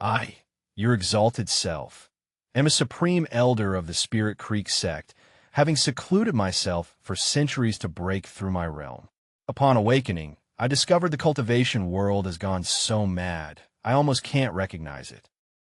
I, your exalted self, am a supreme elder of the Spirit Creek sect, having secluded myself for centuries to break through my realm. Upon awakening, I discovered the cultivation world has gone so mad, I almost can't recognize it.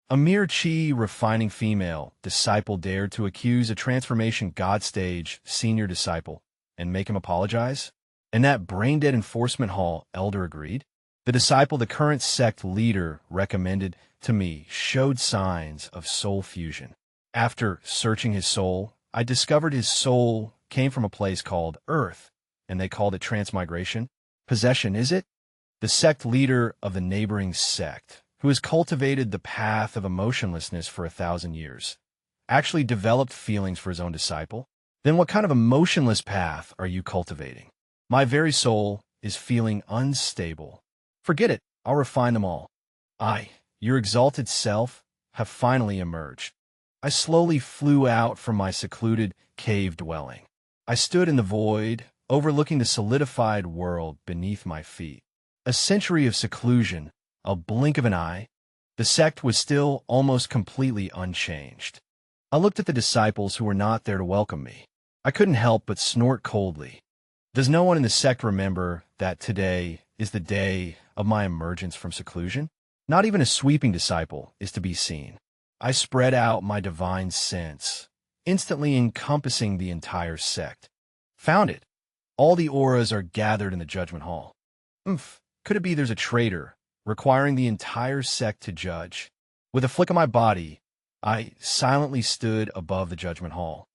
A mere chi-refining female disciple dared to accuse a transformation God stage senior disciple and make him apologize? And that brain-dead enforcement hall elder agreed? The disciple the current sect leader recommended to me showed signs of soul fusion. After searching his soul, I discovered his soul came from a place called Earth, and they called it transmigration. Possession, is it? The sect leader of the neighboring sect, who has cultivated the path of emotionlessness for 1,000 years, actually developed feelings for his own disciple? Then what kind of emotionless path are you cultivating? My very soul is feeling unstable. Forget it, I'll refine them all. I, your exalted self, have finally emerged. I slowly flew out from my secluded cave dwelling. I stood in the void, overlooking the solidified world beneath my feet. A century of seclusion, a blink of an eye, the sect was still almost completely unchanged. I looked at the disciples who were not there to welcome me. I couldn't help but snort coldly. Does no one in the sect remember that today is the day of my emergence from seclusion? Not even a sweeping disciple is to be seen. I spread out my divine sense, instantly encompassing the entire sect. Found it. All the auras are gathered in the judgment hall. Could it be there's a traitor, requiring the entire sect to judge? With a flick of my body, I silently stood above the judgment hall.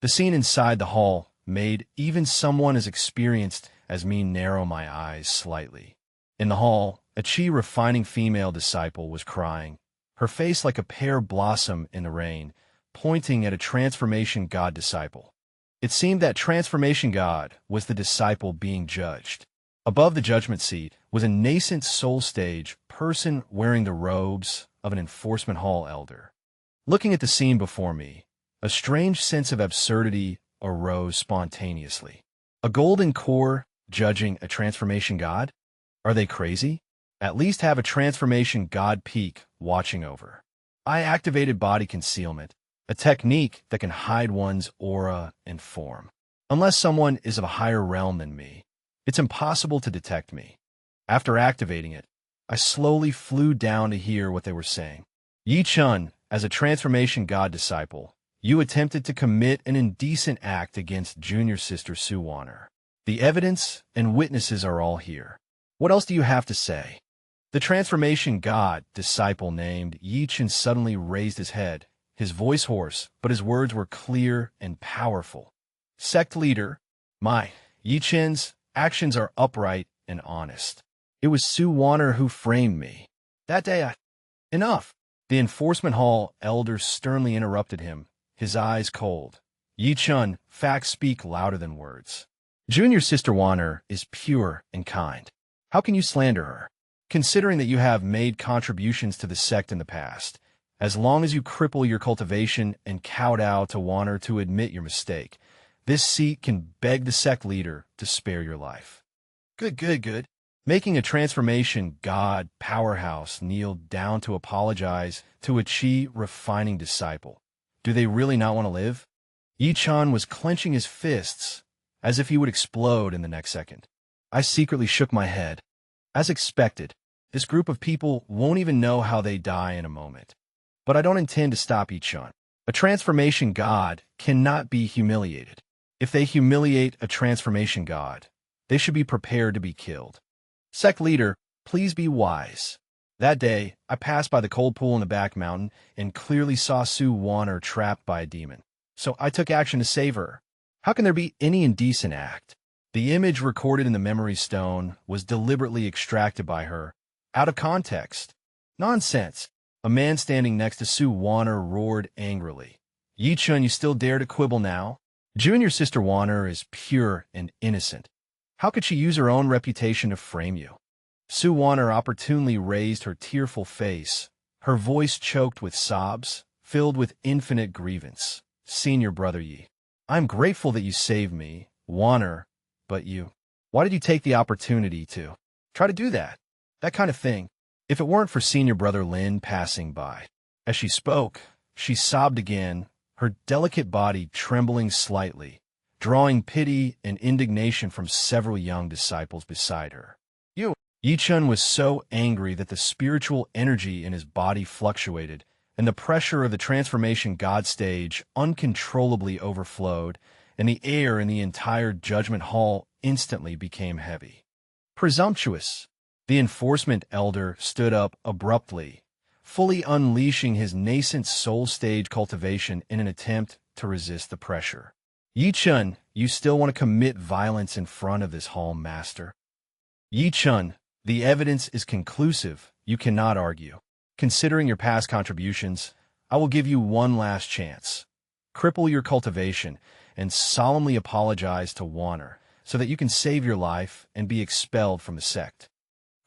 The scene inside the hall made even someone as experienced as me narrow my eyes slightly. In the hall, a chi-refining female disciple was crying, her face like a pear blossom in the rain, pointing at a transformation God disciple. It seemed that transformation God was the disciple being judged. Above the judgment seat was a nascent soul stage person wearing the robes of an enforcement hall elder. Looking at the scene before me, a strange sense of absurdity arose spontaneously. A golden core judging a transformation God? Are they crazy? At least have a transformation God peak watching over. I activated body concealment, a technique that can hide one's aura and form. Unless someone is of a higher realm than me, it's impossible to detect me. After activating it, I slowly flew down to hear what they were saying. Yi Chun, as a transformation God disciple, you attempted to commit an indecent act against junior sister Sue Warner. The evidence and witnesses are all here. What else do you have to say? The transformation God disciple named Yi Chun suddenly raised his head, his voice hoarse, but his words were clear and powerful. Sect leader, Yi Chun's actions are upright and honest. It was Sue Warner who framed me. That day Enough! The enforcement hall elder sternly interrupted him, his eyes cold. Yi Chun, facts speak louder than words. Junior sister Warner is pure and kind. How can you slander her? Considering that you have made contributions to the sect in the past, as long as you cripple your cultivation and kowtow to Warner to admit your mistake, this seat can beg the sect leader to spare your life. Good. Making a transformation God powerhouse kneel down to apologize to a chi-refining disciple. Do they really not want to live? Yi Chun was clenching his fists as if he would explode in the next second. I secretly shook my head. As expected, this group of people won't even know how they die in a moment. But I don't intend to stop Yi Chun. A transformation God cannot be humiliated. If they humiliate a transformation God, they should be prepared to be killed. Sect leader, please be wise. That day, I passed by the cold pool in the back mountain and clearly saw Sue Warner trapped by a demon. So I took action to save her. How can there be any indecent act? The image recorded in the memory stone was deliberately extracted by her, out of context. Nonsense. A man standing next to Sue Warner roared angrily. Yi Chun, you still dare to quibble now? Junior sister Warner is pure and innocent. How could she use her own reputation to frame you? Sue Warner opportunely raised her tearful face, her voice choked with sobs, filled with infinite grievance. Senior brother Yi, I'm grateful that you saved me, Warner, but why did you take the opportunity to try to do that? That kind of thing. if it weren't for senior brother Lin passing by. As she spoke, she sobbed again, her delicate body trembling slightly, drawing pity and indignation from several young disciples beside her. Yi-chun was so angry that the spiritual energy in his body fluctuated, and the pressure of the transformation God stage uncontrollably overflowed, and the air in the entire judgment hall instantly became heavy. Presumptuous! The enforcement elder stood up abruptly, fully unleashing his nascent soul stage cultivation in an attempt to resist the pressure. Yi-chun, you still want to commit violence in front of this hall master? Yi-chun, the evidence is conclusive. You cannot argue. Considering your past contributions, I will give you one last chance. Cripple your cultivation and solemnly apologize to Warner so that you can save your life and be expelled from the sect.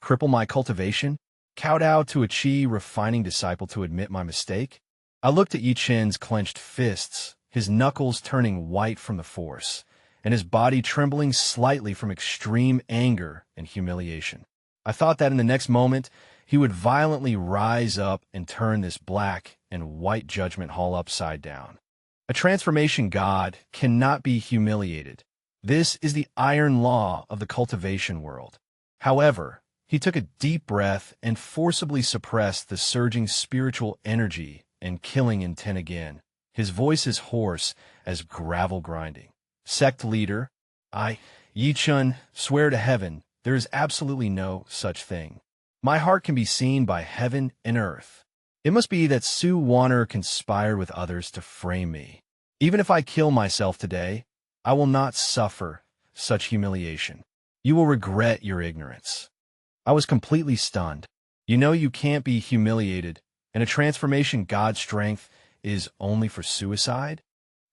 Cripple my cultivation? Kowtow to a Qi refining disciple to admit my mistake? I looked at Yi-chun's clenched fists, his knuckles turning white from the force, and his body trembling slightly from extreme anger and humiliation. I thought that in the next moment, he would violently rise up and turn this black and white judgment hall upside down. A transformation god cannot be humiliated. This is the iron law of the cultivation world. However, he took a deep breath and forcibly suppressed the surging spiritual energy and killing intent again. His voice is hoarse as gravel grinding. Sect leader, Yi-chun, swear to heaven, there is absolutely no such thing. My heart can be seen by heaven and earth. It must be that Su Warner conspired with others to frame me. Even if I kill myself today, I will not suffer such humiliation. You will regret your ignorance. I was completely stunned. You know you can't be humiliated, and a transformation God's strength is only for suicide?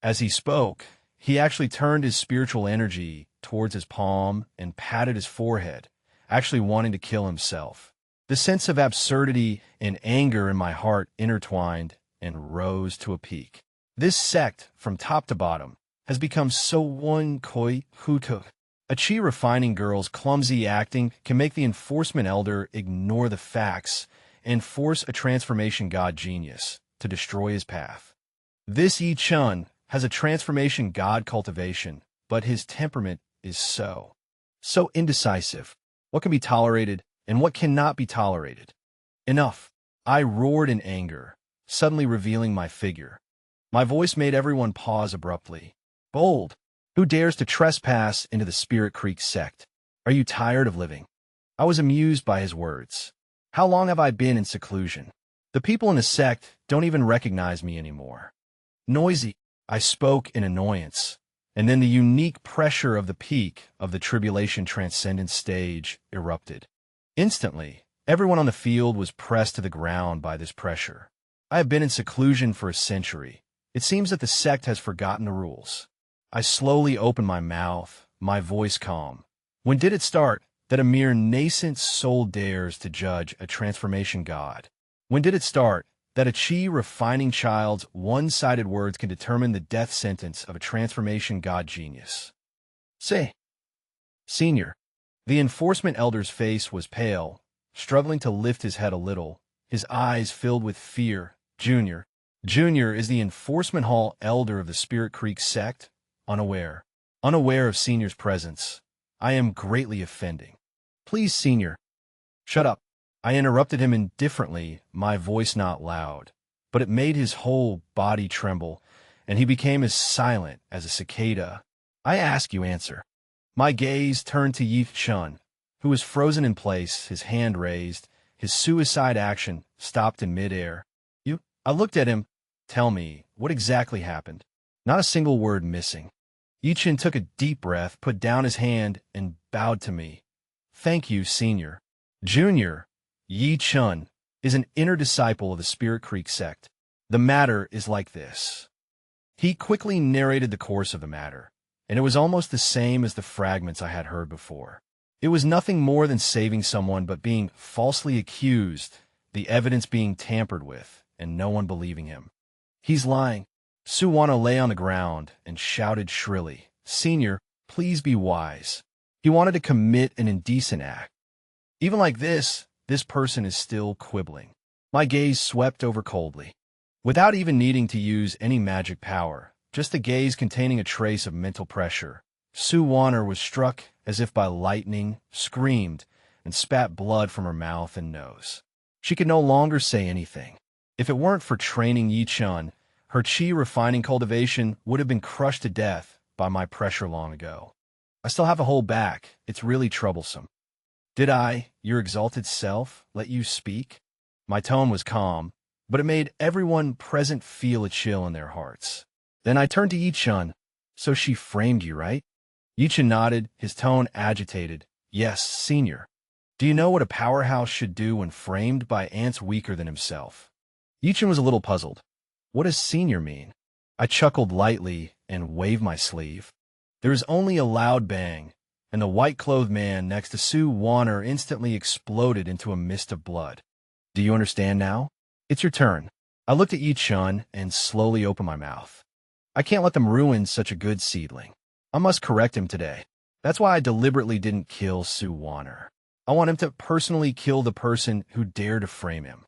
As he spoke, he actually turned his spiritual energy towards his palm and patted his forehead, actually wanting to kill himself. The sense of absurdity and anger in my heart intertwined and rose to a peak. This sect, from top to bottom, has become so one-koi hutu. A Qi refining girl's clumsy acting can make the enforcement elder ignore the facts and force a transformation god genius to destroy his path. This Yi-chun has a transformation god cultivation, but his temperament is so indecisive. What can be tolerated and what cannot be tolerated? Enough! I roared in anger, suddenly revealing my figure. My voice made everyone pause abruptly. Bold! Who dares to trespass into the Spirit Creek sect? Are you tired of living? I was amused by his words. How long have I been in seclusion? The people in the sect don't even recognize me anymore. Noisy! I spoke in annoyance, and then the unique pressure of the peak of the tribulation transcendent stage erupted. Instantly, everyone on the field was pressed to the ground by this pressure. I have been in seclusion for a century. It seems that the sect has forgotten the rules. I slowly opened my mouth, my voice calm. When did it start that a mere nascent soul dares to judge a transformation god? When did it start that a Qi refining child's one-sided words can determine the death sentence of a transformation god genius? Say, Senior. The enforcement elder's face was pale, struggling to lift his head a little, his eyes filled with fear. Junior. Junior is the enforcement hall elder of the Spirit Creek sect, unaware of Senior's presence. I am greatly offending. Please, Senior. Shut up. I interrupted him indifferently, my voice not loud, but it made his whole body tremble, and he became as silent as a cicada. I ask you answer. My gaze turned to Yi-chun, who was frozen in place, his hand raised, his suicide action stopped in midair. I looked at him. Tell me, what exactly happened? Not a single word missing. Yi-chun took a deep breath, put down his hand, and bowed to me. Thank you, Senior. Junior, Yi-chun, is an inner disciple of the Spirit Creek sect. The matter is like this. He quickly narrated the course of the matter, and it was almost the same as the fragments I had heard before. It was nothing more than saving someone but being falsely accused, the evidence being tampered with, and no one believing him. He's lying. Suwana lay on the ground and shouted shrilly, Senior, please be wise. He wanted to commit an indecent act. Even like this, this person is still quibbling. My gaze swept over coldly. Without even needing to use any magic power, just a gaze containing a trace of mental pressure, Sue Warner was struck as if by lightning, screamed, and spat blood from her mouth and nose. She could no longer say anything. If it weren't for training Yi Chun, her chi refining cultivation would have been crushed to death by my pressure long ago. I still have to hold back. It's really troublesome. Did I, your exalted self, let you speak? My tone was calm, but it made everyone present feel a chill in their hearts. Then I turned to Yi Chun. So she framed you, right? Yi Chun nodded, his tone agitated. Yes, senior. Do you know what a powerhouse should do when framed by ants weaker than himself? Yi Chun was a little puzzled. What does senior mean? I chuckled lightly and waved my sleeve. There was only a loud bang, and the white-clothed man next to Sue Warner instantly exploded into a mist of blood. Do you understand now? It's your turn. I looked at Yi Chun and slowly opened my mouth. I can't let them ruin such a good seedling. I must correct him today. That's why I deliberately didn't kill Sue Warner. I want him to personally kill the person who dared to frame him.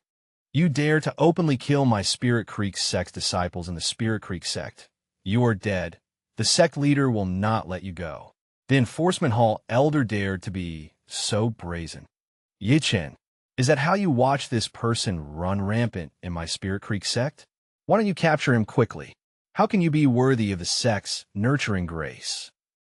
You dare to openly kill my Spirit Creek sect disciples in the Spirit Creek sect. You are dead. The sect leader will not let you go. The enforcement hall elder dared to be so brazen. Yi Chun, is that how you watch this person run rampant in my Spirit Creek sect? Why don't you capture him quickly? How can you be worthy of the sect's nurturing grace?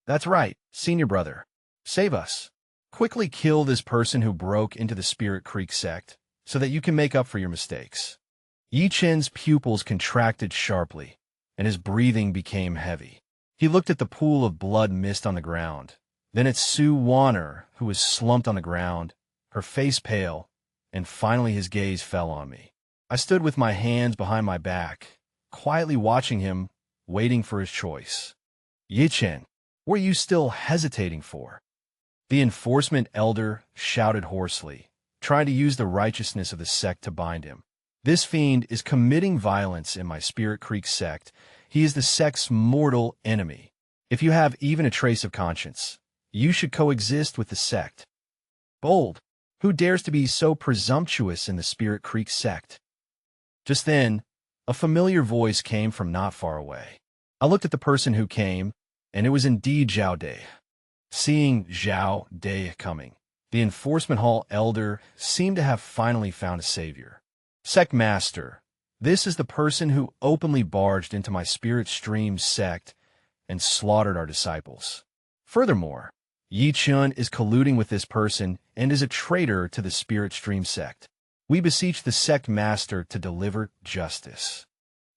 That's right, senior brother. Save us. Quickly kill this person who broke into the Spirit Creek sect so that you can make up for your mistakes. Yi Chun's pupils contracted sharply, and his breathing became heavy. He looked at the pool of blood mist on the ground, then at Sue Warner, who was slumped on the ground, her face pale, and finally his gaze fell on me. I stood with my hands behind my back, quietly watching him, waiting for his choice. Yi Chun, what are you still hesitating for? The enforcement elder shouted hoarsely, trying to use the righteousness of the sect to bind him. This fiend is committing violence in my Spirit Creek sect. He is the sect's mortal enemy. If you have even a trace of conscience, you should coexist with the sect. Bold, who dares to be so presumptuous in the Spirit Creek sect? Just then, a familiar voice came from not far away. I looked at the person who came, and it was indeed Zhao Dai. Seeing Zhao Dai coming, the enforcement hall elder seemed to have finally found a savior. Sect Master, this is the person who openly barged into my Spirit Stream sect and slaughtered our disciples. Furthermore, Yi Chun is colluding with this person and is a traitor to the Spirit Stream sect. We beseech the Sect Master to deliver justice.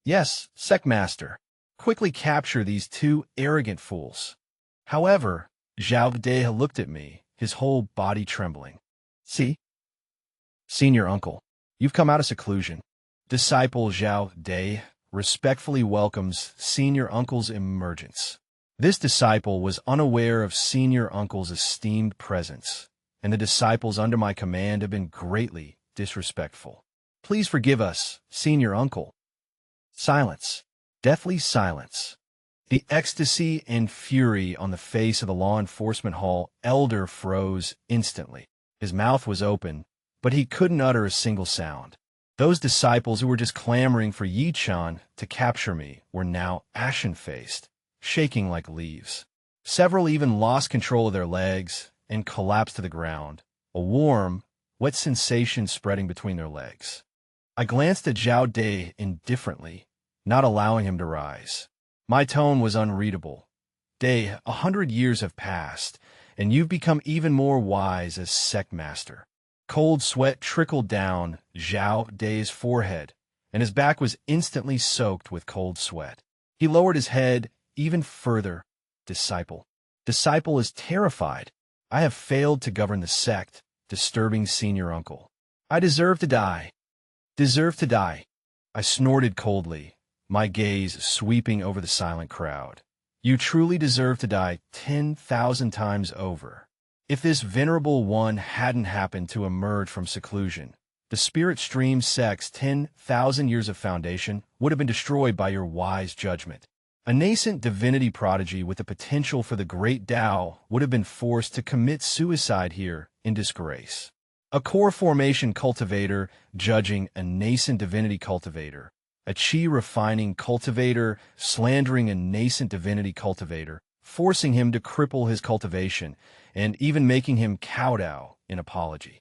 Yes, Sect Master, quickly capture these two arrogant fools. However, Zhao Dai looked at me, his whole body trembling. See? Senior uncle, you've come out of seclusion. Disciple Zhao Dai respectfully welcomes senior uncle's emergence. This disciple was unaware of senior uncle's esteemed presence, and the disciples under my command have been greatly disrespectful. Please forgive us, senior uncle. Silence. Deathly silence. The ecstasy and fury on the face of the law enforcement hall elder froze instantly. His mouth was open, but he couldn't utter a single sound. Those disciples who were just clamoring for Yi Chun to capture me were now ashen-faced, shaking like leaves. Several even lost control of their legs and collapsed to the ground, a warm, wet sensation spreading between their legs. I glanced at Zhao Dai indifferently, not allowing him to rise. My tone was unreadable. Dai, 100 years have passed, and you've become even more wise as sect master. Cold sweat trickled down Zhao Dai's forehead, and his back was instantly soaked with cold sweat. He lowered his head even further. Disciple. Disciple is terrified. I have failed to govern the sect, disturbing senior uncle. I deserve to die. Deserve to die. I snorted coldly, my gaze sweeping over the silent crowd. You truly deserve to die 10,000 times over. If this venerable one hadn't happened to emerge from seclusion, the Spirit Stream sect's 10,000 years of foundation would have been destroyed by your wise judgment. A nascent divinity prodigy with the potential for the great Tao would have been forced to commit suicide here in disgrace. A core formation cultivator judging a nascent divinity cultivator, a chi refining cultivator slandering a nascent divinity cultivator, forcing him to cripple his cultivation, and even making him kowtow in apology.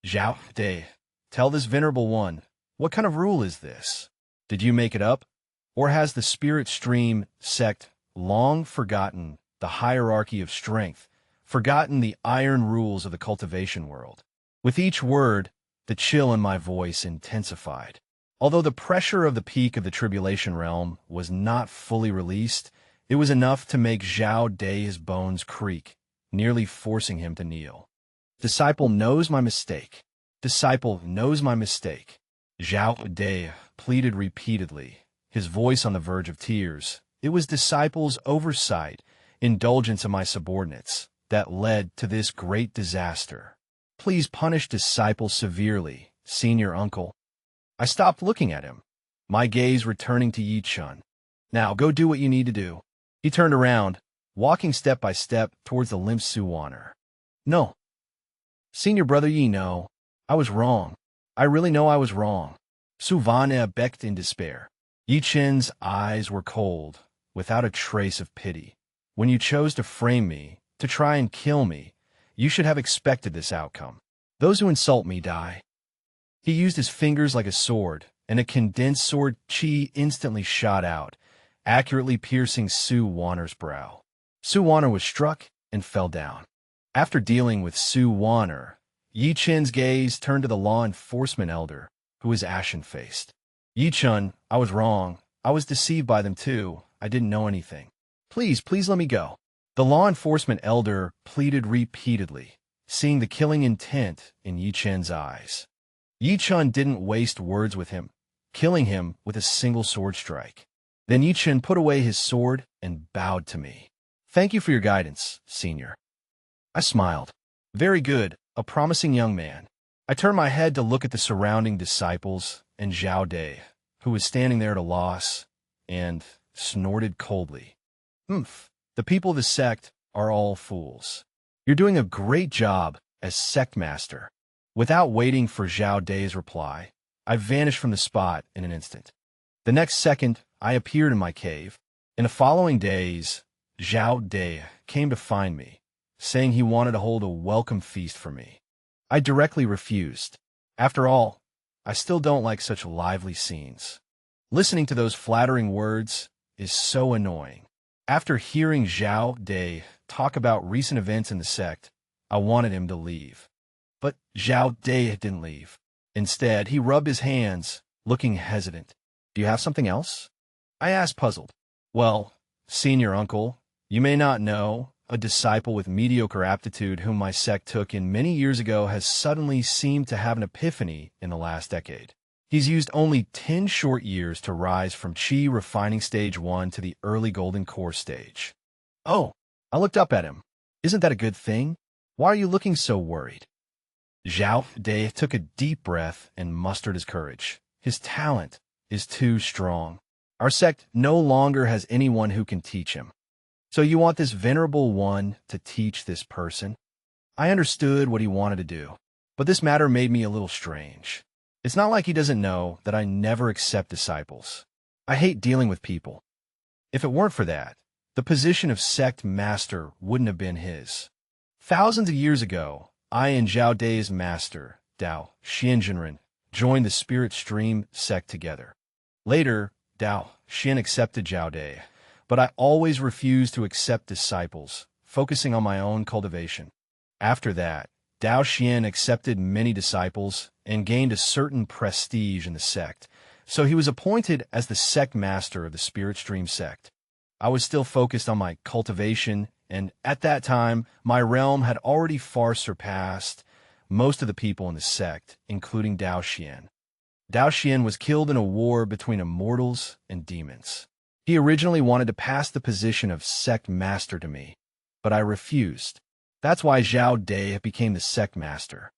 Zhao De, tell this venerable one, what kind of rule is this? Did you make it up? Or has the spirit stream sect long forgotten the hierarchy of strength, forgotten the iron rules of the cultivation world? With each word, the chill in my voice intensified. Although the pressure of the peak of the tribulation realm was not fully released, it was enough to make Zhao De's bones creak, nearly forcing him to kneel. Disciple knows my mistake. Disciple knows my mistake. Zhao De pleaded repeatedly, his voice on the verge of tears. It was disciple's oversight, indulgence of my subordinates, that led to this great disaster. Please punish disciple severely, senior uncle. I stopped looking at him, my gaze returning to Yi Chun. Now go do what you need to do. He turned around, walking step by step towards the limp Suwaner. No. Senior brother Yi, no. I was wrong. I really know I was wrong. Suwana becked in despair. Yi Chen's eyes were cold, without a trace of pity. When you chose to frame me, to try and kill me, you should have expected this outcome. Those who insult me die. He used his fingers like a sword, and a condensed sword chi instantly shot out, accurately piercing Su Wanner's brow. Su Wanner was struck and fell down. After dealing with Su Wanner, Yi Chen's gaze turned to the law enforcement elder, who was ashen-faced. Yi Chun, I was wrong. I was deceived by them too. I didn't know anything. Please let me go. The law enforcement elder pleaded repeatedly, seeing the killing intent in Yi Chen's eyes. Yi Chun didn't waste words with him, killing him with a single sword strike. Then Yi Chen put away his sword and bowed to me. Thank you for your guidance, senior. I smiled. Very good, a promising young man. I turned my head to look at the surrounding disciples and Zhao De, who was standing there at a loss, and snorted coldly. The people of the sect are all fools. You're doing a great job as sect master. Without waiting for Zhao De's reply, I vanished from the spot in an instant. The next second, I appeared in my cave. In the following days, Zhao De came to find me, saying he wanted to hold a welcome feast for me. I directly refused. After all, I still don't like such lively scenes. Listening to those flattering words is so annoying. After hearing Zhao De talk about recent events in the sect, I wanted him to leave. But Zhao De didn't leave. Instead, he rubbed his hands, looking hesitant. Do you have something else? I asked, puzzled. Well, senior uncle, you may not know, a disciple with mediocre aptitude whom my sect took in many years ago has suddenly seemed to have an epiphany in the last decade. He's used only 10 short years to rise from Chi refining stage 1 to the early golden core stage. Oh, I looked up at him. Isn't that a good thing? Why are you looking so worried? Zhao De took a deep breath and mustered his courage. His talent is too strong. Our sect no longer has anyone who can teach him. So you want this venerable one to teach this person? I understood what he wanted to do, but this matter made me a little strange. It's not like he doesn't know that I never accept disciples. I hate dealing with people. If it weren't for that, the position of sect master wouldn't have been his. Thousands of years ago, I and Zhao De's master, Dao Xianjinren, joined the Spirit Stream sect together. Later, Dao Xian accepted Zhao De, but I always refused to accept disciples, focusing on my own cultivation. After that, Dao Xian accepted many disciples and gained a certain prestige in the sect, so he was appointed as the sect master of the Spirit Stream sect. I was still focused on my cultivation, and at that time, my realm had already far surpassed most of the people in the sect, including Dao Xian. Dao Xian was killed in a war between immortals and demons. He originally wanted to pass the position of sect master to me, but I refused. That's why Zhao De became the sect master.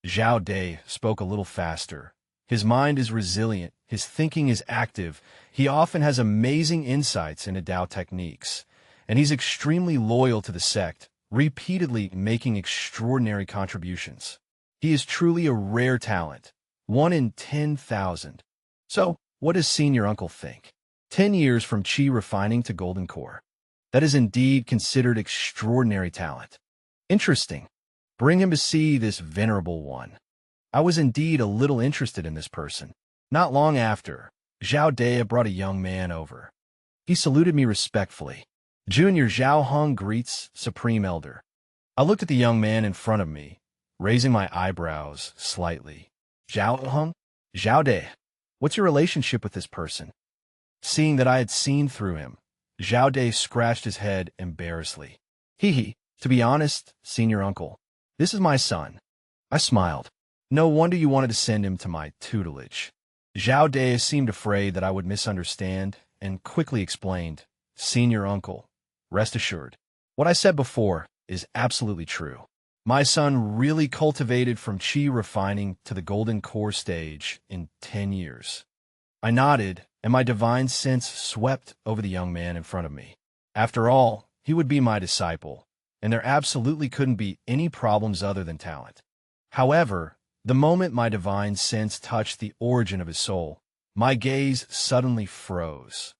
Zhao De spoke a little faster. His mind is resilient, his thinking is active, he often has amazing insights into Dao techniques, and he's extremely loyal to the sect, repeatedly making extraordinary contributions. He is truly a rare talent, 1 in 10,000. So, what does senior uncle think? 10 years from chi refining to golden core. That is indeed considered extraordinary talent. Interesting. Bring him to see this venerable one. I was indeed a little interested in this person. Not long after, Zhao Dea brought a young man over. He saluted me respectfully. Junior Zhao Hung greets Supreme Elder. I looked at the young man in front of me, raising my eyebrows slightly. Zhao Hung? Zhao Dea. What's your relationship with this person? Seeing that I had seen through him, Zhao Dei scratched his head embarrassedly. Hee. To be honest, senior uncle, this is my son. I smiled. No wonder you wanted to send him to my tutelage. Zhao Dei seemed afraid that I would misunderstand and quickly explained, Senior uncle, rest assured. What I said before is absolutely true. My son really cultivated from chi refining to the golden core stage in 10 years. I nodded, and my divine sense swept over the young man in front of me. After all, he would be my disciple, and there absolutely couldn't be any problems other than talent. However, the moment my divine sense touched the origin of his soul, my gaze suddenly froze.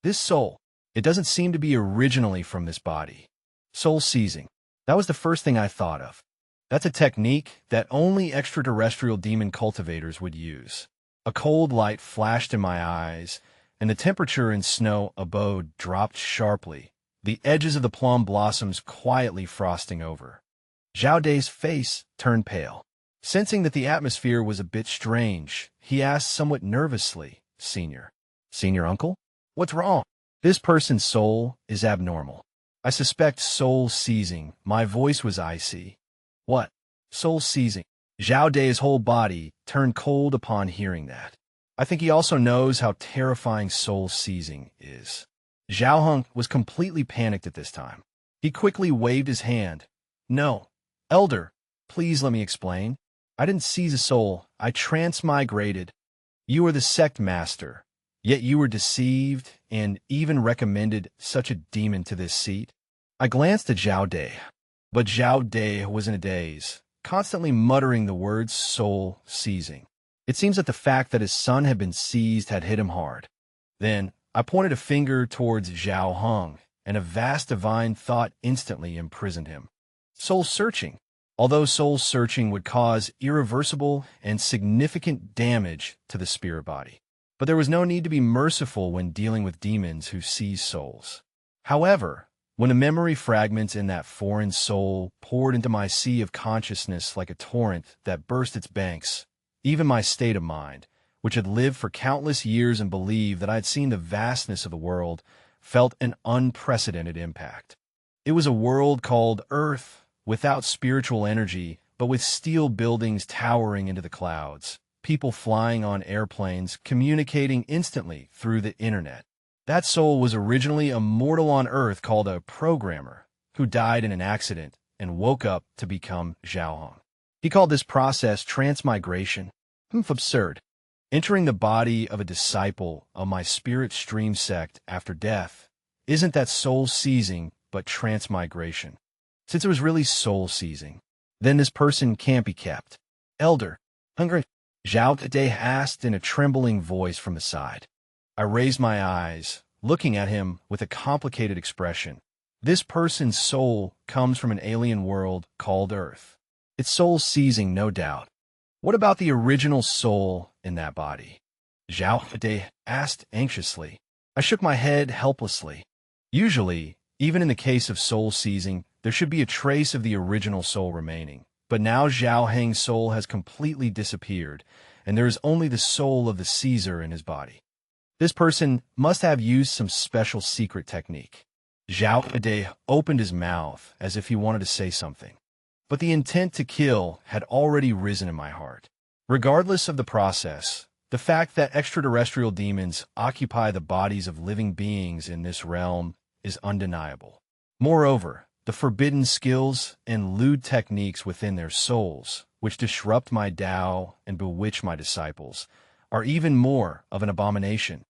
This soul, it doesn't seem to be originally from this body. Soul seizing. That was the first thing I thought of. That's a technique that only extraterrestrial demon cultivators would use. A cold light flashed in my eyes, and the temperature in snow abode dropped sharply, the edges of the plum blossoms quietly frosting over. Zhao Dei's face turned pale. Sensing that the atmosphere was a bit strange, he asked somewhat nervously, Senior uncle? What's wrong? This person's soul is abnormal. I suspect soul seizing. My voice was icy. What? Soul seizing? Zhao Dei's whole body turned cold upon hearing that. I think he also knows how terrifying soul seizing is. Zhao Hung was completely panicked at this time. He quickly waved his hand. No, Elder, please let me explain. I didn't seize a soul. I transmigrated. You are the sect master, yet you were deceived and even recommended such a demon to this seat. I glanced at Zhao Dei, but Zhao Dei was in a daze, constantly muttering the words soul seizing. It seems that the fact that his son had been seized had hit him hard. Then I pointed a finger towards Zhao Hung, and a vast divine thought instantly imprisoned him. Soul searching. Although soul searching would cause irreversible and significant damage to the spirit body. But there was no need to be merciful when dealing with demons who seize souls. However, when the memory fragments in that foreign soul poured into my sea of consciousness like a torrent that burst its banks, even my state of mind, which had lived for countless years and believed that I had seen the vastness of the world, felt an unprecedented impact. It was a world called Earth, without spiritual energy, but with steel buildings towering into the clouds, people flying on airplanes, communicating instantly through the internet. That soul was originally a mortal on Earth called a programmer, who died in an accident and woke up to become Zhao Hong. He called this process transmigration. Absurd. Entering the body of a disciple of my spirit stream sect after death, isn't that soul seizing but transmigration? Since it was really soul-seizing, then this person can't be kept. Elder, hungry? Zhao Dei asked in a trembling voice from the side. I raised my eyes, looking at him with a complicated expression. This person's soul comes from an alien world called Earth. It's soul-seizing, no doubt. What about the original soul in that body? Zhao Dei asked anxiously. I shook my head helplessly. Usually, even in the case of soul-seizing, there should be a trace of the original soul remaining. But now Zhao Heng's soul has completely disappeared, and there is only the soul of the Caesar in his body. This person must have used some special secret technique. Zhao Dei opened his mouth as if he wanted to say something. But the intent to kill had already risen in my heart. Regardless of the process, the fact that extraterrestrial demons occupy the bodies of living beings in this realm is undeniable. Moreover, the forbidden skills and lewd techniques within their souls, which disrupt my Tao and bewitch my disciples, are even more of an abomination.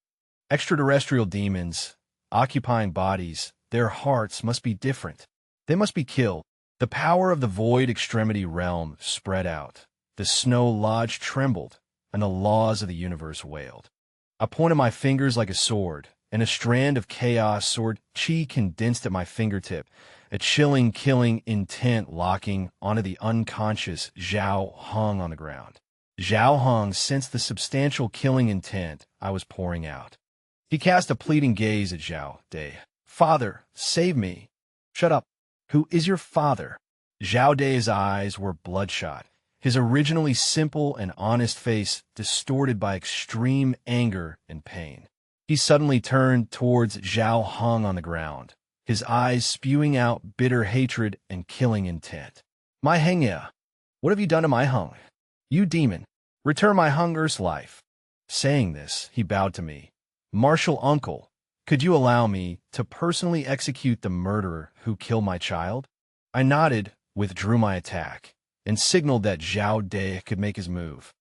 Extraterrestrial demons, occupying bodies, their hearts must be different. They must be killed. The power of the void extremity realm spread out, the snow lodge trembled, and the laws of the universe wailed. I pointed my fingers like a sword, and a strand of chaos sword chi condensed at my fingertip, a chilling, killing intent locking onto the unconscious Zhao Hong on the ground. Zhao Hong sensed the substantial killing intent I was pouring out. He cast a pleading gaze at Zhao De. "Father, save me." "Shut up. Who is your father?" Zhao De's eyes were bloodshot, his originally simple and honest face distorted by extreme anger and pain. He suddenly turned towards Zhao Hong on the ground, his eyes spewing out bitter hatred and killing intent. "My Hengya, what have you done to my Hung? You demon, return my Hunger's life." Saying this, he bowed to me. "Martial uncle, could you allow me to personally execute the murderer who killed my child?" I nodded, withdrew my attack, and signaled that Zhao De could make his move.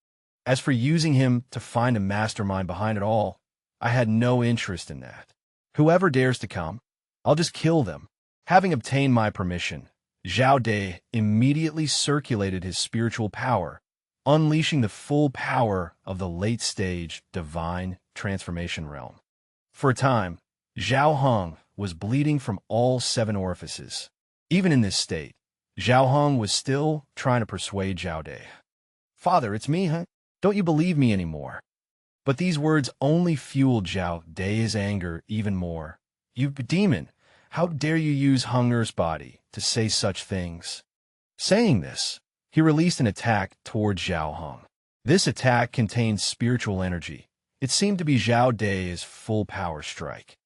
As for using him to find a mastermind behind it all, I had no interest in that. Whoever dares to come, I'll just kill them. Having obtained my permission, Zhao De immediately circulated his spiritual power, unleashing the full power of the late-stage divine transformation realm. For a time, Zhao Hong was bleeding from all 7 orifices. Even in this state, Zhao Hong was still trying to persuade Zhao De. "Father, it's me, huh? Don't you believe me anymore?" But these words only fueled Zhao De's anger even more. "You demon, how dare you use Hunger's body to say such things?" Saying this, he released an attack toward Zhao Hong. This attack contained spiritual energy. It seemed to be Zhao De's full power strike.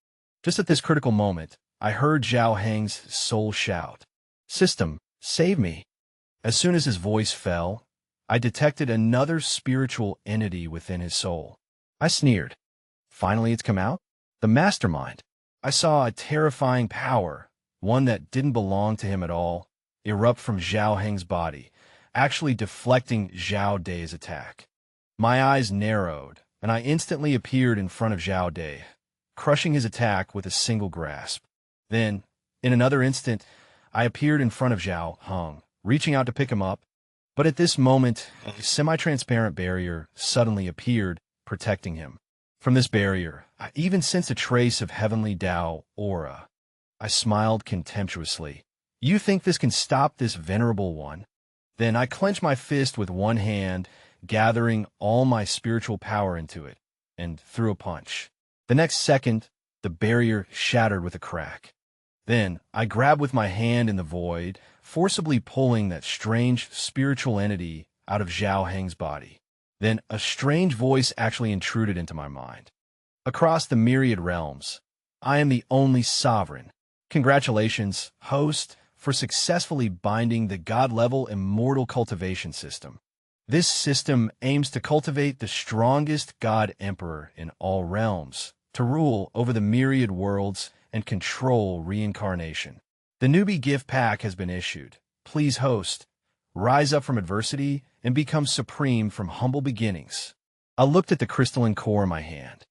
Just at this critical moment, I heard Zhao Heng's soul shout, "System, save me." As soon as his voice fell, I detected another spiritual entity within his soul. I sneered. Finally, it's come out? The mastermind. I saw a terrifying power, one that didn't belong to him at all, erupt from Zhao Heng's body, actually deflecting Zhao De's attack. My eyes narrowed, and I instantly appeared in front of Zhao De, crushing his attack with a single grasp. Then, in another instant, I appeared in front of Zhao Hong, reaching out to pick him up, but at this moment, a semi-transparent barrier suddenly appeared, protecting him. From this barrier, I even sensed a trace of heavenly Tao aura. I smiled contemptuously. "You think this can stop this venerable one?" Then I clenched my fist with one hand, gathering all my spiritual power into it, and threw a punch. The next second, the barrier shattered with a crack. Then I grabbed with my hand in the void, forcibly pulling that strange spiritual entity out of Zhao Heng's body. Then a strange voice actually intruded into my mind. "Across the myriad realms, I am the only sovereign. Congratulations, host, for successfully binding the God-level immortal cultivation system. This system aims to cultivate the strongest God Emperor in all realms, to rule over the myriad worlds and control reincarnation. The newbie gift pack has been issued. Please, host, rise up from adversity and become supreme from humble beginnings." I looked at the crystalline core in my hand.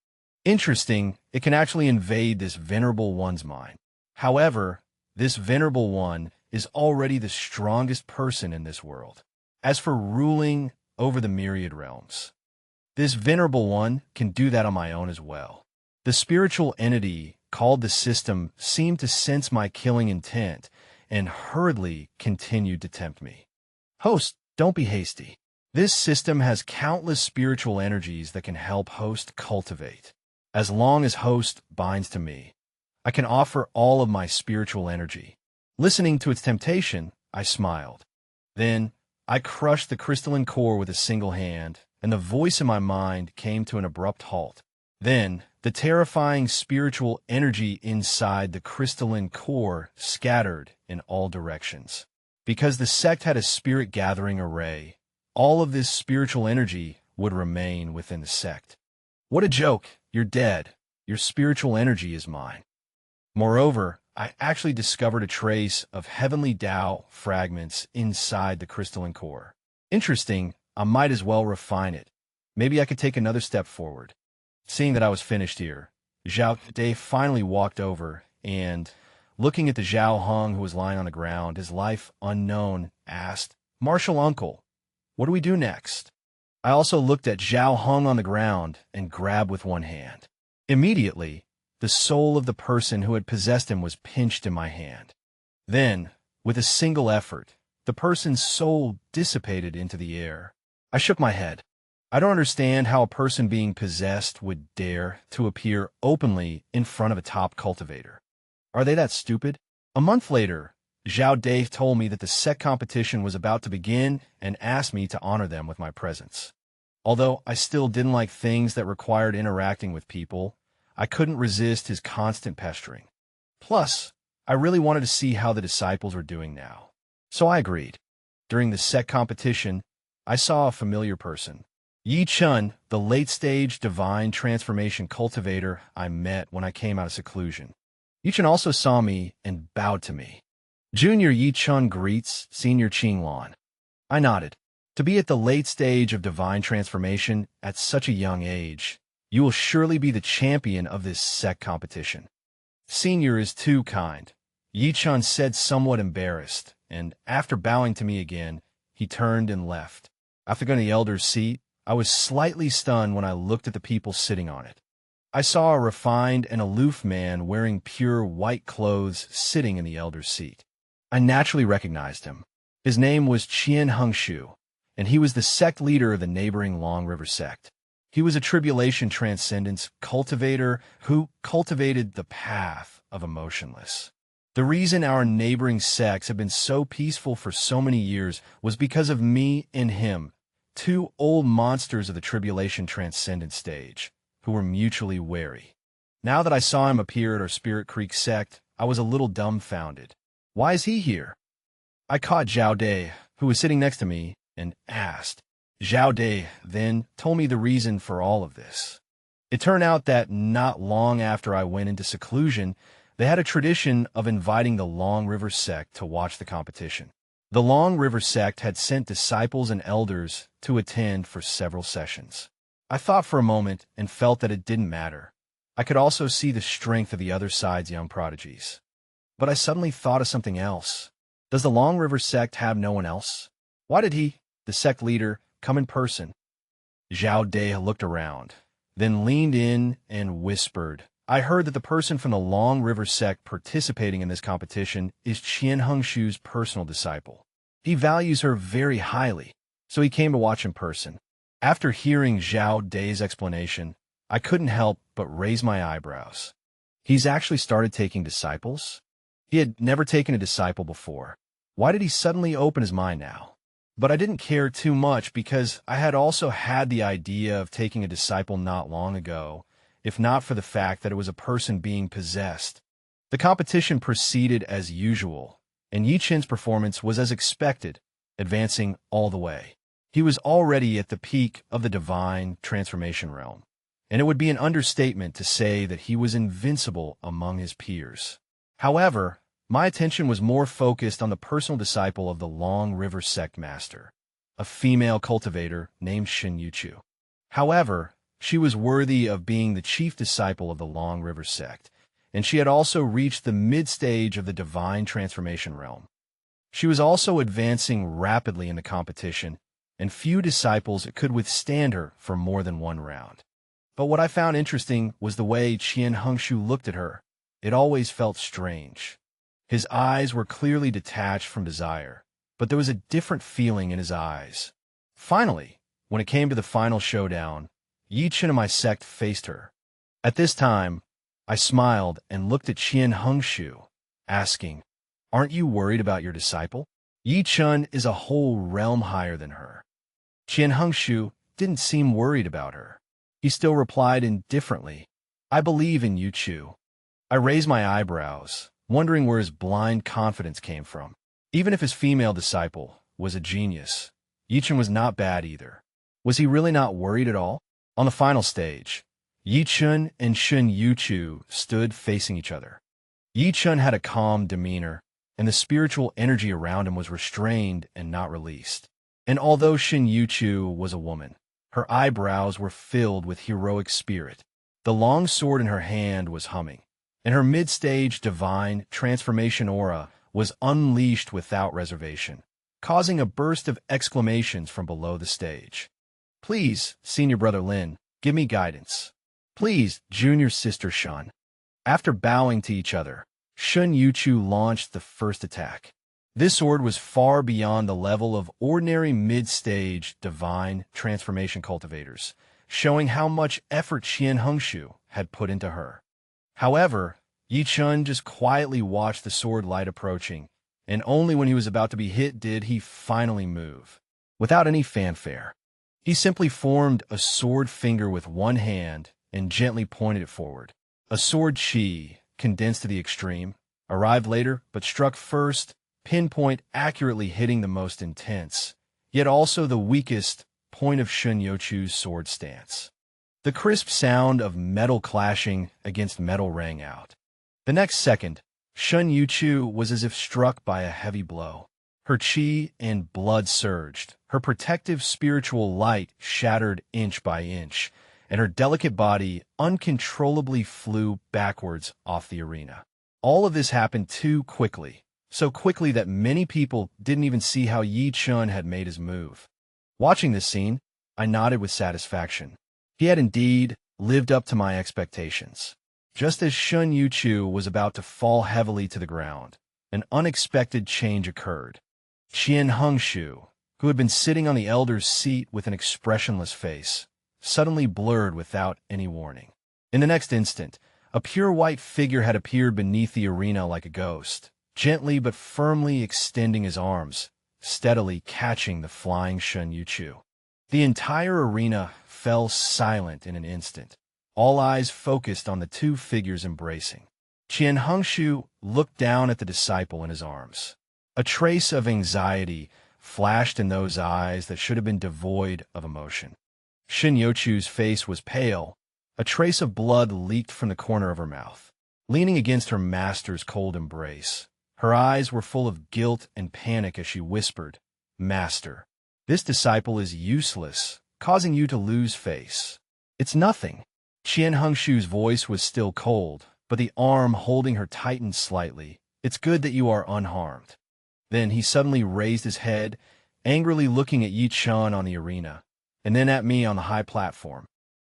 Interesting, it can actually invade this venerable one's mind. However, this venerable one is already the strongest person in this world. As for ruling over the myriad realms, this venerable one can do that on my own as well. The spiritual entity called the system seemed to sense my killing intent and hurriedly continued to tempt me. "Host, don't be hasty. This system has countless spiritual energies that can help host cultivate. As long as host binds to me, I can offer all of my spiritual energy." Listening to its temptation, I smiled. Then I crushed the crystalline core with a single hand, and the voice in my mind came to an abrupt halt. Then the terrifying spiritual energy inside the crystalline core scattered in all directions. Because the sect had a spirit gathering array, all of this spiritual energy would remain within the sect. What a joke! You're dead. Your spiritual energy is mine. Moreover, I actually discovered a trace of heavenly Tao fragments inside the crystalline core. Interesting, I might as well refine it. Maybe I could take another step forward. Seeing that I was finished here, Zhao De finally walked over and, looking at the Zhao Hong who was lying on the ground, his life unknown, asked, "Martial uncle, What do we do next? I also looked at Zhao hung on the ground and grabbed with one hand. Immediately, the soul of the person who had possessed him was pinched in my hand. Then, with a single effort, the person's soul dissipated into the air. I shook my head. I don't understand how a person being possessed would dare to appear openly in front of a top cultivator. Are they that stupid? A month later, Zhao Dave told me that the sect competition was about to begin and asked me to honor them with my presence. Although I still didn't like things that required interacting with people, I couldn't resist his constant pestering. Plus, I really wanted to see how the disciples were doing now. So I agreed. During the sect competition, I saw a familiar person. Yi Chun, the late-stage divine transformation cultivator I met when I came out of seclusion. Yi Chun also saw me and bowed to me. Junior Yi Chun greets Senior Qinglan. I nodded. To be at the late stage of divine transformation at such a young age, you will surely be the champion of this sect competition. Senior is too kind, Yi Chun said, somewhat embarrassed, and after bowing to me again, he turned and left. After going to the elder's seat, I was slightly stunned when I looked at the people sitting on it. I saw a refined and aloof man wearing pure white clothes sitting in the elder's seat. I naturally recognized him. His name was Qian Hengshu, and he was the sect leader of the neighboring Long River sect. He was a tribulation transcendence cultivator who cultivated the path of emotionless. The reason our neighboring sects have been so peaceful for so many years was because of me and him, two old monsters of the tribulation transcendence stage, who were mutually wary. Now that I saw him appear at our Spirit Creek sect, I was a little dumbfounded. Why is he here? I caught Zhao Dai, who was sitting next to me, and asked. Zhao Dai then told me the reason for all of this. It turned out that not long after I went into seclusion, they had a tradition of inviting the Long River sect to watch the competition. The Long River sect had sent disciples and elders to attend for several sessions. I thought for a moment and felt that it didn't matter. I could also see the strength of the other side's young prodigies. But I suddenly thought of something else. Does the Long River sect have no one else? Why did he, the sect leader, come in person? Zhao Dai looked around, then leaned in and whispered, I heard that the person from the Long River sect participating in this competition is Qian Hengshu's personal disciple. He values her very highly, so he came to watch in person. After hearing Zhao Dai's explanation, I couldn't help but raise my eyebrows. He's actually started taking disciples? He had never taken a disciple before. Why did he suddenly open his mind now? But I didn't care too much because I had also had the idea of taking a disciple not long ago, if not for the fact that it was a person being possessed. The competition proceeded as usual, and Yi Chen's performance was as expected, advancing all the way. He was already at the peak of the divine transformation realm, and it would be an understatement to say that he was invincible among his peers. However, my attention was more focused on the personal disciple of the Long River sect master, a female cultivator named Shin Yuchu. However, she was worthy of being the chief disciple of the Long River sect, and she had also reached the mid-stage of the divine transformation realm. She was also advancing rapidly in the competition, and few disciples could withstand her for more than one round. But what I found interesting was the way Qian Hengshu looked at her. It always felt strange. His eyes were clearly detached from desire, but there was a different feeling in his eyes. Finally, when it came to the final showdown, Yi Chen and my sect faced her. At this time, I smiled and looked at Qian Hengshu, asking, Aren't you worried about your disciple? Yi Chen is a whole realm higher than her. Qian Hengshu didn't seem worried about her. He still replied indifferently, I believe in Yu Chu. I raised my eyebrows, wondering where his blind confidence came from. Even if his female disciple was a genius, Yi Chen was not bad either. Was he really not worried at all? On the final stage, Yi Chen and Shin Yuchu stood facing each other. Yi Chen had a calm demeanor, and the spiritual energy around him was restrained and not released. And although Shin Yuchu was a woman, her eyebrows were filled with heroic spirit. The long sword in her hand was humming, and her mid-stage divine transformation aura was unleashed without reservation. causing a burst of exclamations from below the stage. "Please, senior brother Lin, give me guidance. Please, junior sister Shun." After bowing to each other, Shun Yuchu launched the first attack. This sword was far beyond the level of ordinary mid-stage divine transformation cultivators, showing how much effort Qian Hengshu had put into her. However, Yi Chun just quietly watched the sword light approaching, and only when he was about to be hit did he finally move. Without any fanfare, he simply formed a sword finger with one hand and gently pointed it forward. A sword chi, condensed to the extreme, arrived later but struck first, pinpoint accurately hitting the most intense, yet also the weakest point of Shun Yuchu's sword stance. The crisp sound of metal clashing against metal rang out. The next second, Shun Yuchu was as if struck by a heavy blow. Her chi and blood surged, her protective spiritual light shattered inch by inch, and her delicate body uncontrollably flew backwards off the arena. All of this happened too quickly, so quickly that many people didn't even see how Yi Chun had made his move. Watching this scene, I nodded with satisfaction. He had indeed lived up to my expectations. Just as Shun Yuchu was about to fall heavily to the ground, an unexpected change occurred. Qian Hengshu, who had been sitting on the elder's seat with an expressionless face, suddenly blurred without any warning. In the next instant, a pure white figure had appeared beneath the arena like a ghost, gently but firmly extending his arms, steadily catching the flying Shun Yuchu. The entire arena fell silent in an instant, all eyes focused on the two figures embracing. Qian Hengshu looked down at the disciple in his arms. A trace of anxiety flashed in those eyes that should have been devoid of emotion. Shun Yuchu's face was pale. A trace of blood leaked from the corner of her mouth. Leaning against her master's cold embrace, her eyes were full of guilt and panic as she whispered, "Master, this disciple is useless, causing you to lose face." "It's nothing." Qian Hengshu's voice was still cold, but the arm holding her tightened slightly. "It's good that you are unharmed." Then he suddenly raised his head, angrily looking at Yi Chun on the arena, and then at me on the high platform.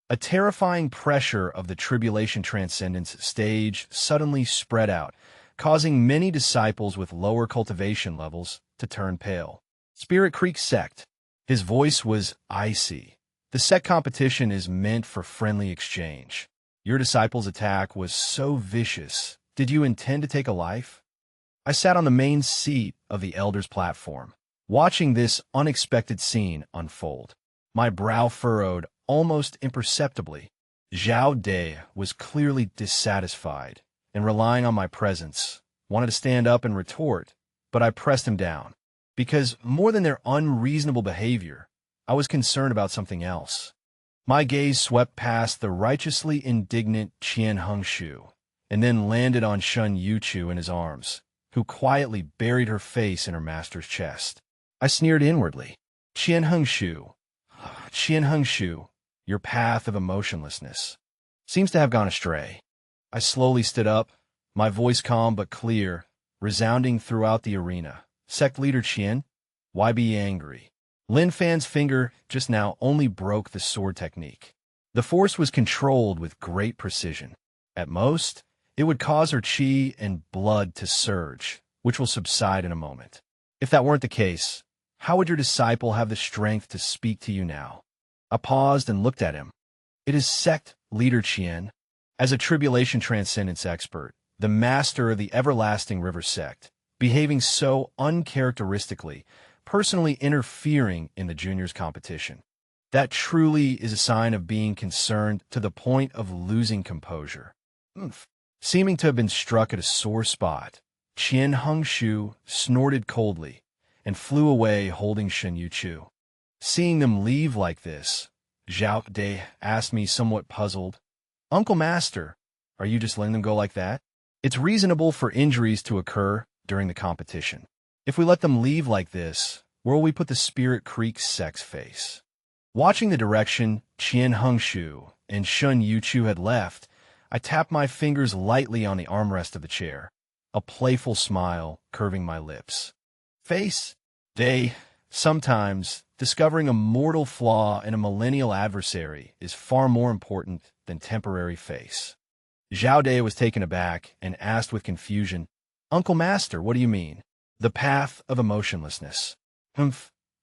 A terrifying pressure of the Tribulation Transcendence stage suddenly spread out, causing many disciples with lower cultivation levels to turn pale. "Spirit Creek Sect." His voice was icy. "The sect competition is meant for friendly exchange. Your disciple's attack was so vicious. Did you intend to take a life?" I sat on the main seat of the Elder's platform, watching this unexpected scene unfold. My brow furrowed almost imperceptibly. Zhao De was clearly dissatisfied, and relying on my presence, wanted to stand up and retort, but I pressed him down, because more than their unreasonable behavior, I was concerned about something else. My gaze swept past the righteously indignant Qian Hengshu, and then landed on Shun Yuchu in his arms, who quietly buried her face in her master's chest. I sneered inwardly. Qian Hengshu, your path of emotionlessness seems to have gone astray." I slowly stood up, my voice calm but clear, resounding throughout the arena. "Sect leader Qian, why be angry? Lin Fan's finger just now only broke the sword technique. The force was controlled with great precision. At most, it would cause her chi and blood to surge, which will subside in a moment. If that weren't the case, how would your disciple have the strength to speak to you now?" I paused and looked at him. "It is sect leader Qian. As a Tribulation Transcendence expert, the master of the Everlasting River sect, behaving so uncharacteristically, personally interfering in the juniors' competition. That truly is a sign of being concerned to the point of losing composure." Seeming to have been struck at a sore spot, Qian Hengshu snorted coldly and flew away holding Shun Yuchu. Seeing them leave like this, Zhao De asked me somewhat puzzled, "Uncle Master, are you just letting them go like that? It's reasonable for injuries to occur during the competition. If we let them leave like this, where will we put the Spirit Creek sect's face?" Watching the direction Qian Hengshu and Shun Yuchu had left, I tapped my fingers lightly on the armrest of the chair, a playful smile curving my lips. "Face, Sometimes, discovering a mortal flaw in a millennial adversary is far more important than temporary face. Zhao De was taken aback and asked with confusion, "Uncle Master, what do you mean?" "The path of emotionlessness.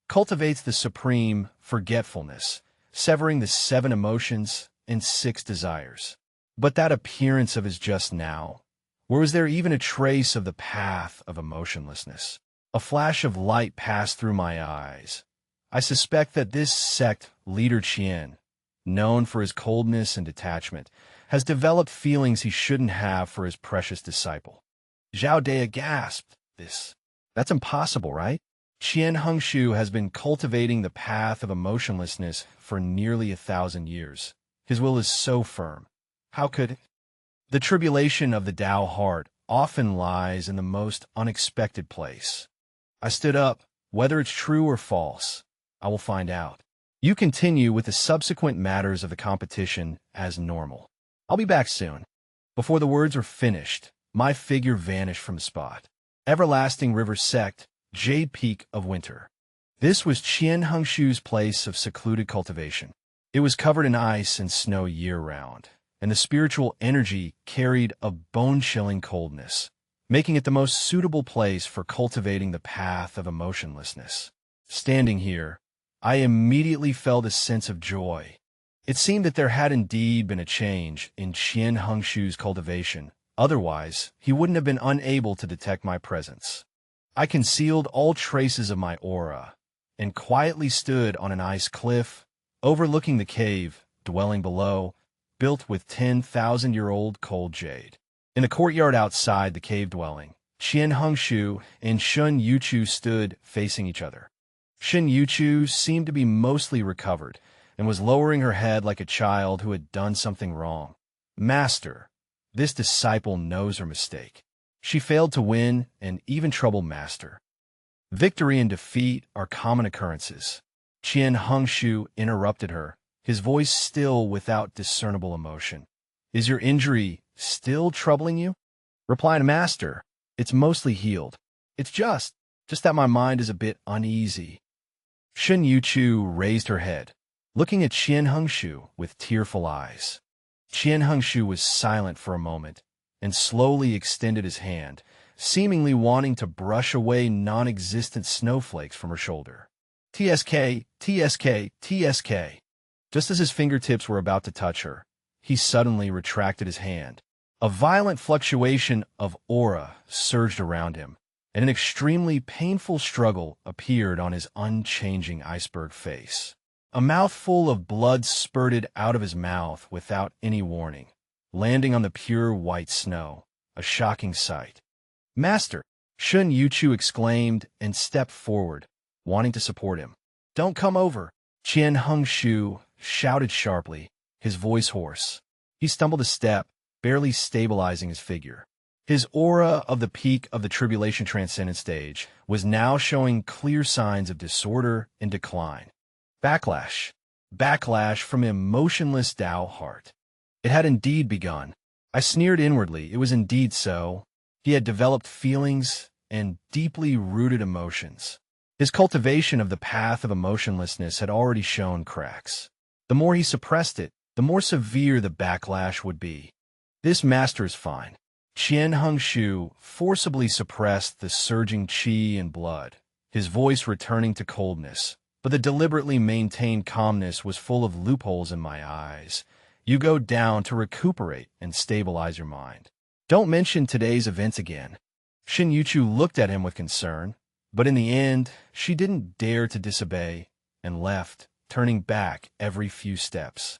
Cultivates the supreme forgetfulness, severing the 7 emotions and 6 desires. But that appearance of his just now, where was there even a trace of the path of emotionlessness?" A flash of light passed through my eyes. I suspect that this sect leader Qian, known for his coldness and detachment, has developed feelings he shouldn't have for his precious disciple. Zhao De gasped. That's impossible, right? Qian Hengshu has been cultivating the path of emotionlessness for nearly 1,000 years. His will is so firm. How could... The tribulation of the Tao heart often lies in the most unexpected place. I stood up. Whether it's true or false, I will find out. You continue with the subsequent matters of the competition as normal. I'll be back soon. Before the words were finished, my figure vanished from the spot. Everlasting River Sect, Jade Peak of Winter. This was Qian Hengshu's place of secluded cultivation. It was covered in ice and snow year-round, and the spiritual energy carried a bone-chilling coldness, making it the most suitable place for cultivating the path of emotionlessness. Standing here, I immediately felt a sense of joy. It seemed that there had indeed been a change in Qian Hengshu's cultivation. Otherwise, he wouldn't have been unable to detect my presence. I concealed all traces of my aura and quietly stood on an ice cliff, overlooking the cave dwelling below, built with 10,000-year-old cold jade. In the courtyard outside the cave dwelling, Qian Hengshu and Shun Yuchu stood facing each other. Shun Yuchu seemed to be mostly recovered and was lowering her head like a child who had done something wrong. "Master, this disciple knows her mistake. She failed to win and even trouble Master. Victory and defeat are common occurrences." Qian Hengshu interrupted her, his voice still without discernible emotion. "Is your injury still troubling you?" Replied Master, "It's mostly healed. It's just that my mind is a bit uneasy." Shun Yuchu raised her head, looking at Qian Hengshu with tearful eyes. Qian Hengshu was silent for a moment and slowly extended his hand, seemingly wanting to brush away non-existent snowflakes from her shoulder. "TSK, TSK, TSK." Just as his fingertips were about to touch her, he suddenly retracted his hand. A violent fluctuation of aura surged around him, and an extremely painful struggle appeared on his unchanging iceberg face. A mouthful of blood spurted out of his mouth without any warning, landing on the pure white snow, a shocking sight. "Master!" Shun Yuchu exclaimed and stepped forward, wanting to support him. "Don't come over!" Qian Hengshu shouted sharply, his voice hoarse. He stumbled a step, barely stabilizing his figure. His aura of the peak of the Tribulation Transcendent stage was now showing clear signs of disorder and decline. Backlash. Backlash from emotionless Tao heart. It had indeed begun. I sneered inwardly. It was indeed so. He had developed feelings and deeply rooted emotions. His cultivation of the path of emotionlessness had already shown cracks. The more he suppressed it, the more severe the backlash would be. "This master is fine." Qian Hengshu forcibly suppressed the surging qi and blood, his voice returning to coldness, but the deliberately maintained calmness was full of loopholes in my eyes. "You go down to recuperate and stabilize your mind. Don't mention today's events again." Shun Yuchu looked at him with concern, but in the end, she didn't dare to disobey and left, turning back every few steps.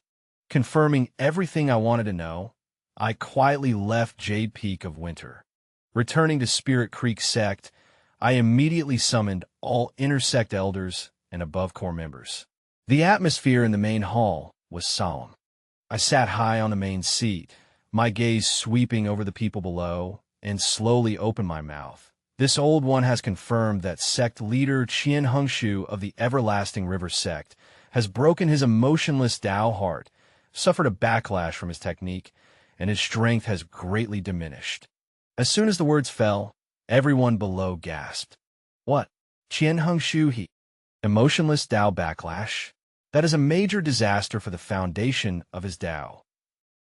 Confirming everything I wanted to know, I quietly left Jade Peak of Winter. Returning to Spirit Creek Sect, I immediately summoned all intersect elders and above core members. The atmosphere in the main hall was solemn. I sat high on the main seat, my gaze sweeping over the people below, and slowly opened my mouth. This old one has confirmed that sect leader Qian Hengshu of the Everlasting River Sect has broken his emotionless Tao heart, suffered a backlash from his technique, and his strength has greatly diminished. As soon as the words fell, everyone below gasped. "What?" Qian Heng Shu He. Emotionless Dao backlash. That is a major disaster for the foundation of his Dao.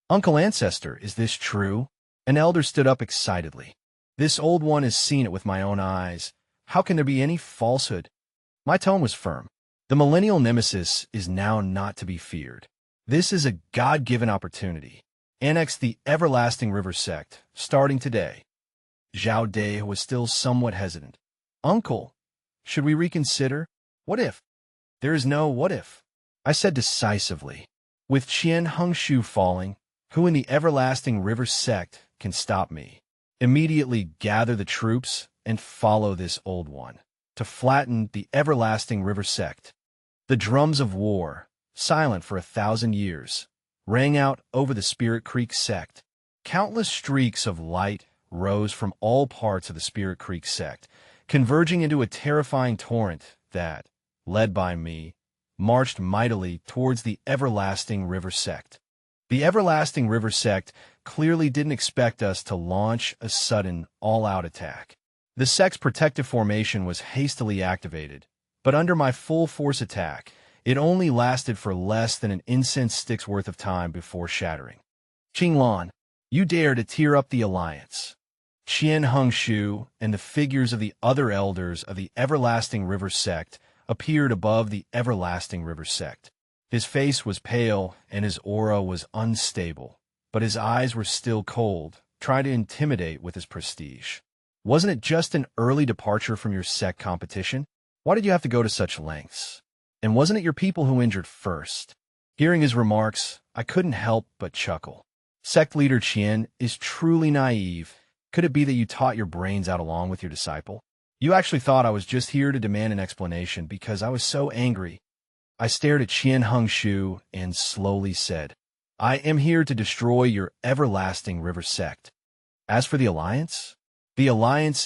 Uncle Ancestor, is this true? An elder stood up excitedly. This old one has seen it with my own eyes. How can there be any falsehood? My tone was firm. The millennial nemesis is now not to be feared. This is a God-given opportunity. Annex the everlasting river sect, starting today. Zhao De was still somewhat hesitant. Uncle, should we reconsider? What if? There is no what if. I said decisively. With Qian Hengshu falling, who in the everlasting river sect can stop me? Immediately gather the troops and follow this old one, to flatten the everlasting river sect. The drums of war, silent for 1,000 years, rang out over the Spirit Creek sect. Countless streaks of light rose from all parts of the Spirit Creek sect, converging into a terrifying torrent that, led by me, marched mightily towards the everlasting river sect. The everlasting river sect clearly didn't expect us to launch a sudden, all-out attack. The sect's protective formation was hastily activated, but under my full-force attack, it only lasted for less than an incense stick's worth of time before shattering. Qinglan, you dare to tear up the alliance. Qian Hengshu and the figures of the other elders of the everlasting river sect appeared above the everlasting river sect. His face was pale and his aura was unstable, but his eyes were still cold, trying to intimidate with his prestige. Wasn't it just an early departure from your sect competition? Why did you have to go to such lengths? And wasn't it your people who injured first? Hearing his remarks, I couldn't help but chuckle. Sect leader Qian is truly naive. Could it be that you taught your brains out along with your disciple? You actually thought I was just here to demand an explanation because I was so angry. I stared at Qian Hengshu and slowly said, I am here to destroy your everlasting river sect. As for the alliance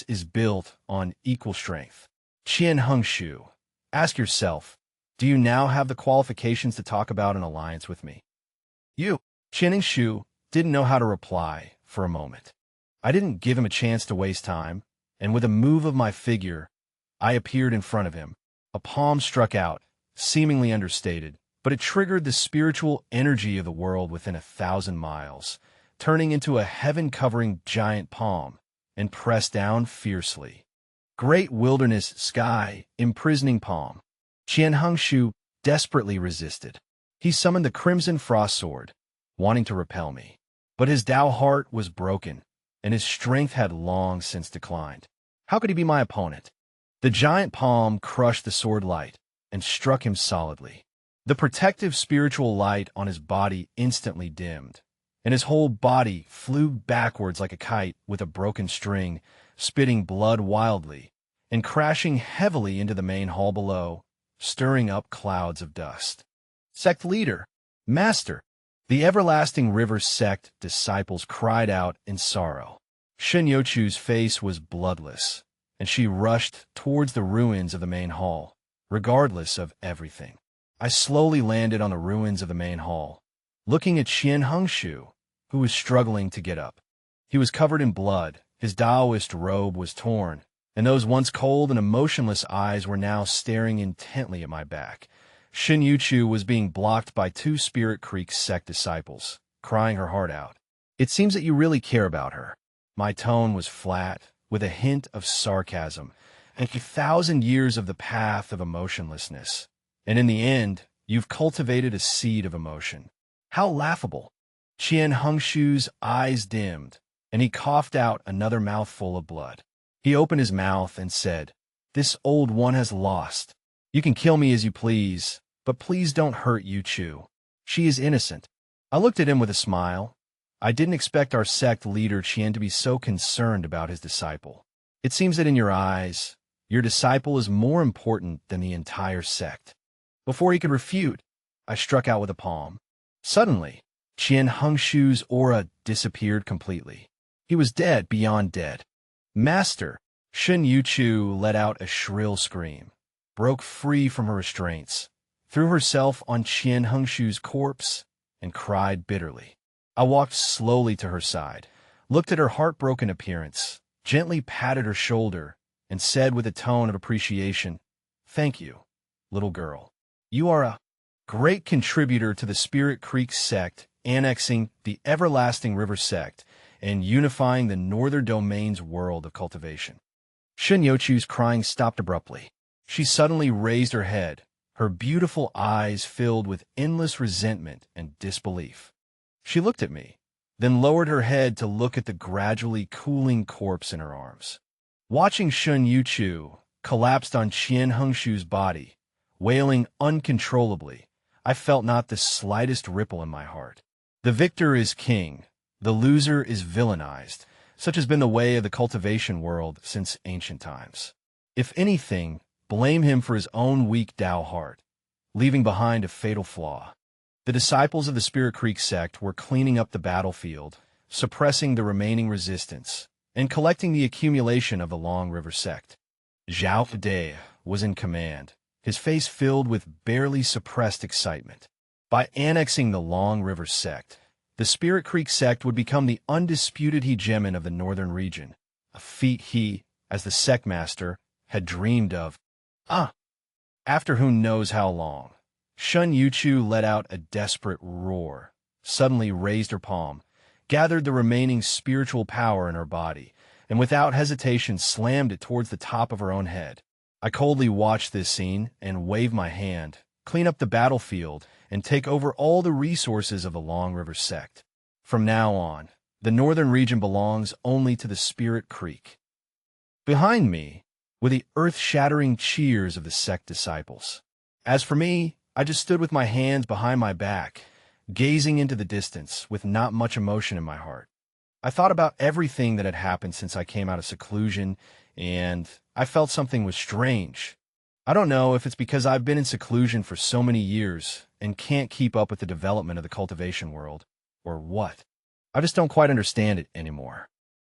is built on equal strength. Qian Hengshu, ask yourself, do you now have the qualifications to talk about an alliance with me? You, Qian Hengshu, didn't know how to reply for a moment. I didn't give him a chance to waste time, and with a move of my figure, I appeared in front of him. A palm struck out, seemingly understated, but it triggered the spiritual energy of the world within 1,000 miles, turning into a heaven-covering giant palm, and pressed down fiercely. Great wilderness sky, imprisoning palm. Qian Hengshu desperately resisted. He summoned the Crimson Frost Sword, wanting to repel me. But his Dao heart was broken, and his strength had long since declined. How could he be my opponent? The giant palm crushed the sword light and struck him solidly. The protective spiritual light on his body instantly dimmed, and his whole body flew backwards like a kite with a broken string, spitting blood wildly, and crashing heavily into the main hall below, stirring up clouds of dust. Sect leader, master, the everlasting river sect disciples cried out in sorrow. Shen Youchu's face was bloodless, and she rushed towards the ruins of the main hall, regardless of everything. I slowly landed on the ruins of the main hall, looking at Qian Hengshu, who was struggling to get up. He was covered in blood, his Taoist robe was torn, and those once cold and emotionless eyes were now staring intently at my back. Shen Youchu was being blocked by 2 Spirit Creek sect disciples, crying her heart out. It seems that you really care about her. My tone was flat, with a hint of sarcasm, and 1,000 years of the path of emotionlessness. And in the end, you've cultivated a seed of emotion. How laughable. Qian Hengshu's eyes dimmed, and he coughed out another mouthful of blood. He opened his mouth and said, This old one has lost. You can kill me as you please, but please don't hurt Youchu. She is innocent. I looked at him with a smile. I didn't expect our sect leader Qian to be so concerned about his disciple. It seems that in your eyes, your disciple is more important than the entire sect. Before he could refute, I struck out with a palm. Suddenly, Qian Hengshu's aura disappeared completely. He was dead beyond dead. Master, Shen Youchu let out a shrill scream, broke free from her restraints, threw herself on Qian Hengshu's corpse, and cried bitterly. I walked slowly to her side, looked at her heartbroken appearance, gently patted her shoulder, and said with a tone of appreciation, "Thank you, little girl. You are a great contributor to the Spirit Creek sect, annexing the Everlasting River sect and unifying the Northern Domain's world of cultivation." Shunyochu's crying stopped abruptly. She suddenly raised her head, her beautiful eyes filled with endless resentment and disbelief. She looked at me, then lowered her head to look at the gradually cooling corpse in her arms. Watching Shun Yuchu collapsed on Qian Hengshu's body, wailing uncontrollably, I felt not the slightest ripple in my heart. The victor is king, the loser is villainized. Such has been the way of the cultivation world since ancient times. If anything, blame him for his own weak Tao heart, leaving behind a fatal flaw. The disciples of the Spirit Creek sect were cleaning up the battlefield, suppressing the remaining resistance, and collecting the accumulation of the Long River sect. Zhao Fede was in command, his face filled with barely suppressed excitement. By annexing the Long River sect, the Spirit Creek sect would become the undisputed hegemon of the northern region, a feat he, as the sect master, had dreamed of. After who knows how long, Shun Yuchu let out a desperate roar, suddenly raised her palm, gathered the remaining spiritual power in her body, and without hesitation slammed it towards the top of her own head. I coldly watched this scene and waved my hand, clean up the battlefield, and take over all the resources of the Long River sect. From now on, the northern region belongs only to the Spirit Creek. Behind me were the earth-shattering cheers of the sect disciples. As for me, I just stood with my hands behind my back, gazing into the distance with not much emotion in my heart. I thought about everything that had happened since I came out of seclusion, and I felt something was strange. I don't know if it's because I've been in seclusion for so many years and can't keep up with the development of the cultivation world, or what. I just don't quite understand it anymore.